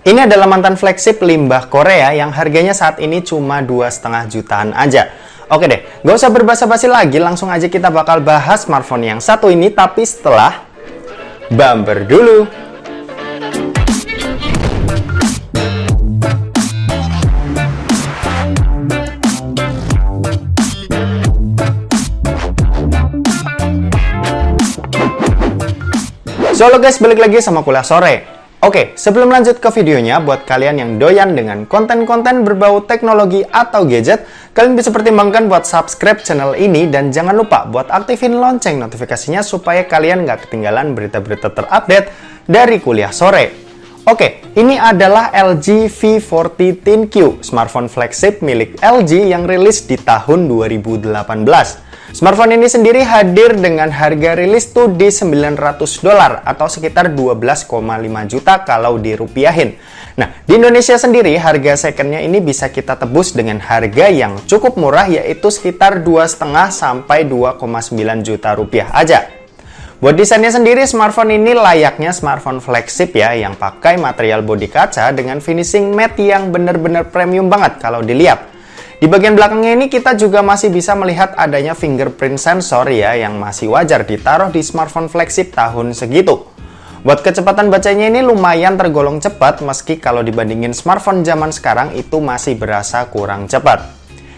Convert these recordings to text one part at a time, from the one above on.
Ini adalah mantan flagship limbah Korea yang harganya saat ini cuma 2,5 jutaan aja. Oke deh, gak usah berbasa-basi lagi, langsung aja kita bakal bahas smartphone yang satu ini, tapi setelah bumper dulu. So, halo guys, balik lagi sama Kuliah Sore. Oke, sebelum lanjut ke videonya, buat kalian yang doyan dengan konten-konten berbau teknologi atau gadget, kalian bisa pertimbangkan buat subscribe channel ini dan jangan lupa buat aktifin lonceng notifikasinya supaya kalian nggak ketinggalan berita-berita terupdate dari Kuliah Sore. Oke, ini adalah LG V40 ThinQ, smartphone flagship milik LG yang rilis di tahun 2018. Smartphone ini sendiri hadir dengan harga rilis tuh di $900 atau sekitar 12,5 juta kalau dirupiahin. Nah, di Indonesia sendiri harga secondnya ini bisa kita tebus dengan harga yang cukup murah, yaitu sekitar 2,5 sampai 2,9 juta rupiah aja. Buat desainnya sendiri, smartphone ini layaknya smartphone flagship ya, yang pakai material bodi kaca dengan finishing matte yang bener-bener premium banget kalau dilihat. Di bagian belakangnya ini kita juga masih bisa melihat adanya fingerprint sensor ya, yang masih wajar ditaruh di smartphone flagship tahun segitu. Buat kecepatan bacanya ini lumayan tergolong cepat, meski kalau dibandingin smartphone zaman sekarang itu masih berasa kurang cepat.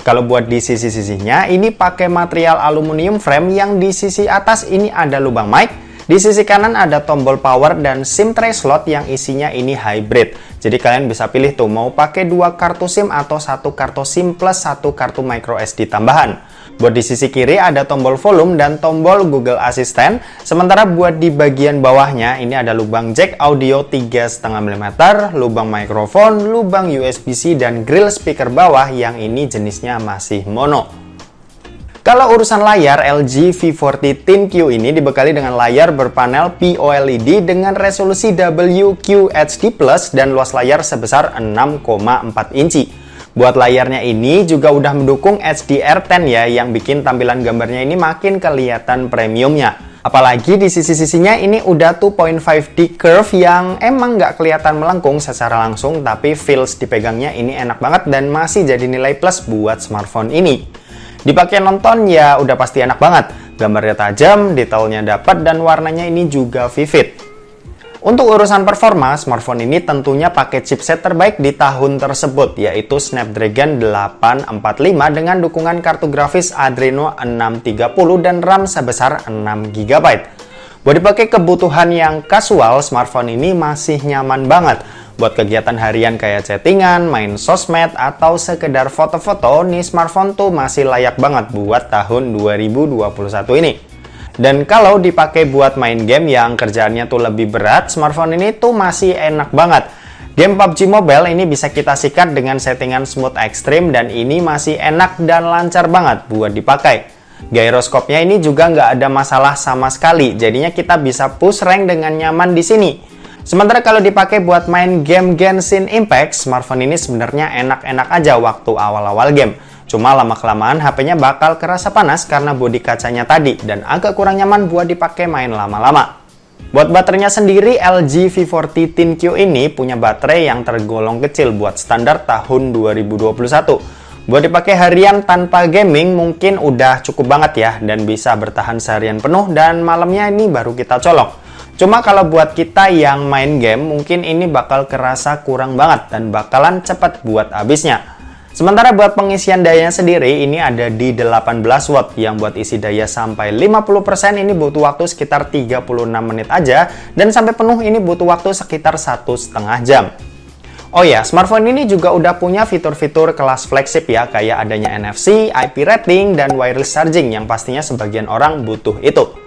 Kalau buat di sisi-sisinya ini pakai material aluminium frame yang di sisi atas ini ada lubang mic, di sisi kanan ada tombol power dan SIM tray slot yang isinya ini hybrid. Jadi kalian bisa pilih tuh mau pakai 2 kartu SIM atau 1 kartu SIM plus 1 kartu micro SD tambahan. Buat di sisi kiri ada tombol volume dan tombol Google Assistant. Sementara buat di bagian bawahnya ini ada lubang jack audio 3,5 mm, lubang mikrofon, lubang USB-C dan grill speaker bawah yang ini jenisnya masih mono. Kalau urusan layar, LG V40 ThinQ ini dibekali dengan layar berpanel POLED dengan resolusi WQHD+ dan luas layar sebesar 6,4 inci. Buat layarnya ini juga udah mendukung HDR10 ya, yang bikin tampilan gambarnya ini makin kelihatan premiumnya. Apalagi di sisi-sisinya ini udah 2.5D curve yang emang nggak kelihatan melengkung secara langsung, tapi feels dipegangnya ini enak banget dan masih jadi nilai plus buat smartphone ini. Dipakai nonton ya udah pasti enak banget, gambarnya tajam, detailnya dapat, dan warnanya ini juga vivid. Untuk urusan performa, smartphone ini tentunya pakai chipset terbaik di tahun tersebut, yaitu Snapdragon 845 dengan dukungan kartu grafis Adreno 630 dan RAM sebesar 6GB. Buat dipakai kebutuhan yang kasual, smartphone ini masih nyaman banget. Buat kegiatan harian kayak chattingan, main sosmed, atau sekedar foto-foto, nih smartphone tuh masih layak banget buat tahun 2021 ini. Dan kalau dipakai buat main game yang kerjaannya tuh lebih berat, smartphone ini tuh masih enak banget. Game PUBG Mobile ini bisa kita sikat dengan settingan smooth extreme dan ini masih enak dan lancar banget buat dipakai. Gyroscope-nya ini juga nggak ada masalah sama sekali, jadinya kita bisa push rank dengan nyaman di sini. Sementara kalau dipakai buat main game Genshin Impact, smartphone ini sebenarnya enak-enak aja waktu awal-awal game. Cuma lama-kelamaan HP-nya bakal kerasa panas karena bodi kacanya tadi dan agak kurang nyaman buat dipakai main lama-lama. Buat baterainya sendiri, LG V40 ThinQ ini punya baterai yang tergolong kecil buat standar tahun 2021. Buat dipakai harian tanpa gaming mungkin udah cukup banget ya, dan bisa bertahan seharian penuh dan malamnya ini baru kita colok. Cuma kalau buat kita yang main game, mungkin ini bakal kerasa kurang banget dan bakalan cepat buat habisnya. Sementara buat pengisian dayanya sendiri, ini ada di 18 watt, yang buat isi daya sampai 50% ini butuh waktu sekitar 36 menit aja, dan sampai penuh ini butuh waktu sekitar 1,5 jam. Oh ya, smartphone ini juga udah punya fitur-fitur kelas flagship ya, kayak adanya NFC, IP rating, dan wireless charging yang pastinya sebagian orang butuh itu.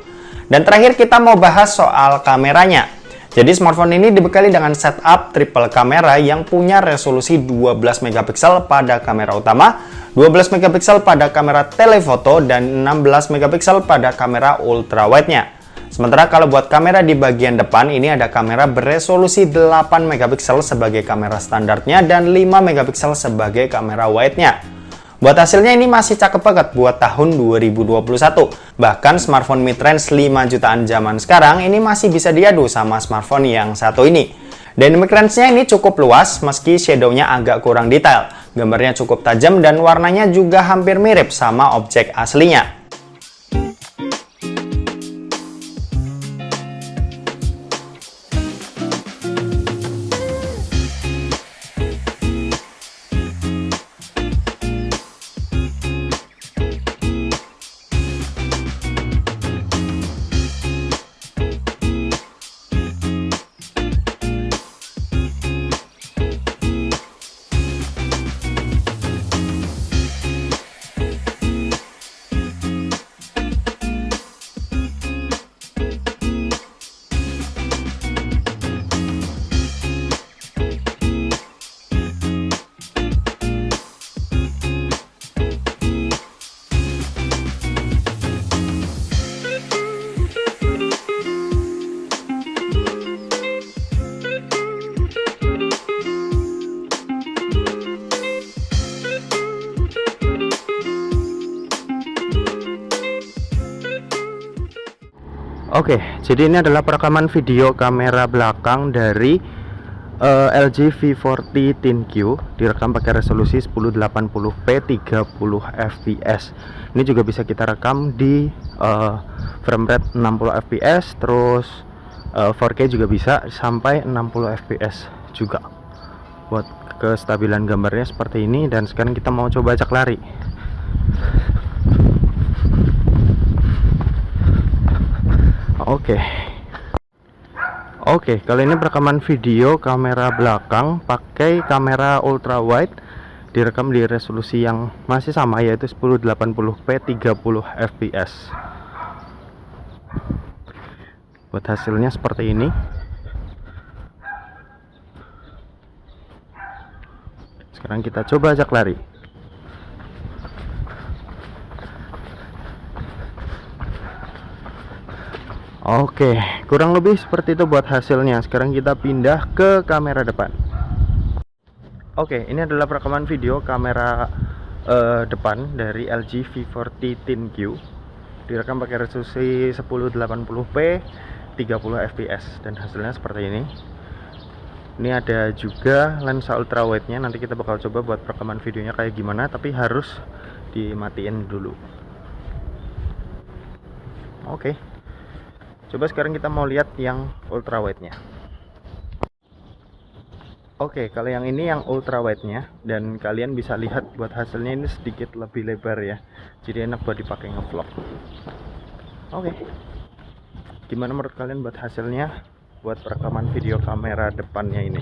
Dan terakhir kita mau bahas soal kameranya. Jadi smartphone ini dibekali dengan setup triple kamera yang punya resolusi 12 megapiksel pada kamera utama, 12 megapiksel pada kamera telefoto, dan 16 megapiksel pada kamera ultrawide-nya. Sementara kalau buat kamera di bagian depan ini ada kamera beresolusi 8 megapiksel sebagai kamera standarnya dan 5 megapiksel sebagai kamera wide-nya. Buat hasilnya ini masih cakep banget buat tahun 2021. Bahkan smartphone mid-range 5 jutaan zaman sekarang ini masih bisa diadu sama smartphone yang satu ini. Dynamic range-nya ini cukup luas meski shadow-nya agak kurang detail. Gambarnya cukup tajam dan warnanya juga hampir mirip sama objek aslinya. Oke, jadi ini adalah perekaman video kamera belakang dari LG V40 ThinQ, direkam pakai resolusi 1080p 30 fps. Ini juga bisa kita rekam di frame rate 60 fps, terus 4K juga bisa sampai 60 fps juga. Buat kestabilan gambarnya seperti ini. Dan sekarang kita mau coba ajak lari. Oke, kali ini perekaman video kamera belakang pakai kamera ultra wide, direkam di resolusi yang masih sama, yaitu 1080p 30 fps. Buat hasilnya seperti ini. Sekarang kita coba ajak lari. Oke, kurang lebih seperti itu buat hasilnya. Sekarang kita pindah ke kamera depan. Oke, ini adalah perekaman video kamera depan dari LG V40 ThinQ, direkam pakai resolusi 1080p 30 fps, dan hasilnya seperti ini. Ini ada juga lensa ultra wide nya. Nanti kita bakal coba buat perekaman videonya kayak gimana, tapi harus dimatiin dulu. Oke, coba sekarang kita mau lihat yang ultra wide nya. Oke, kalau yang ini yang ultra wide nya, dan kalian bisa lihat buat hasilnya ini sedikit lebih lebar ya, jadi enak buat dipakai ngevlog. Oke, gimana menurut kalian buat hasilnya buat rekaman video kamera depannya ini?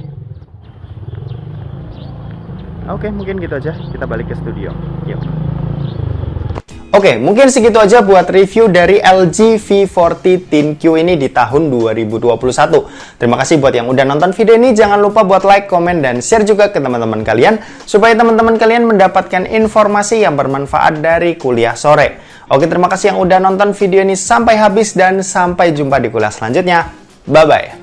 Oke, mungkin gitu aja, kita balik ke studio. Yuk. Oke, mungkin segitu aja buat review dari LG V40 ThinQ ini di tahun 2021. Terima kasih buat yang udah nonton video ini. Jangan lupa buat like, komen, dan share juga ke teman-teman kalian, supaya teman-teman kalian mendapatkan informasi yang bermanfaat dari kuliah sore. Oke, terima kasih yang udah nonton video ini sampai habis, dan sampai jumpa di kuliah selanjutnya. Bye-bye.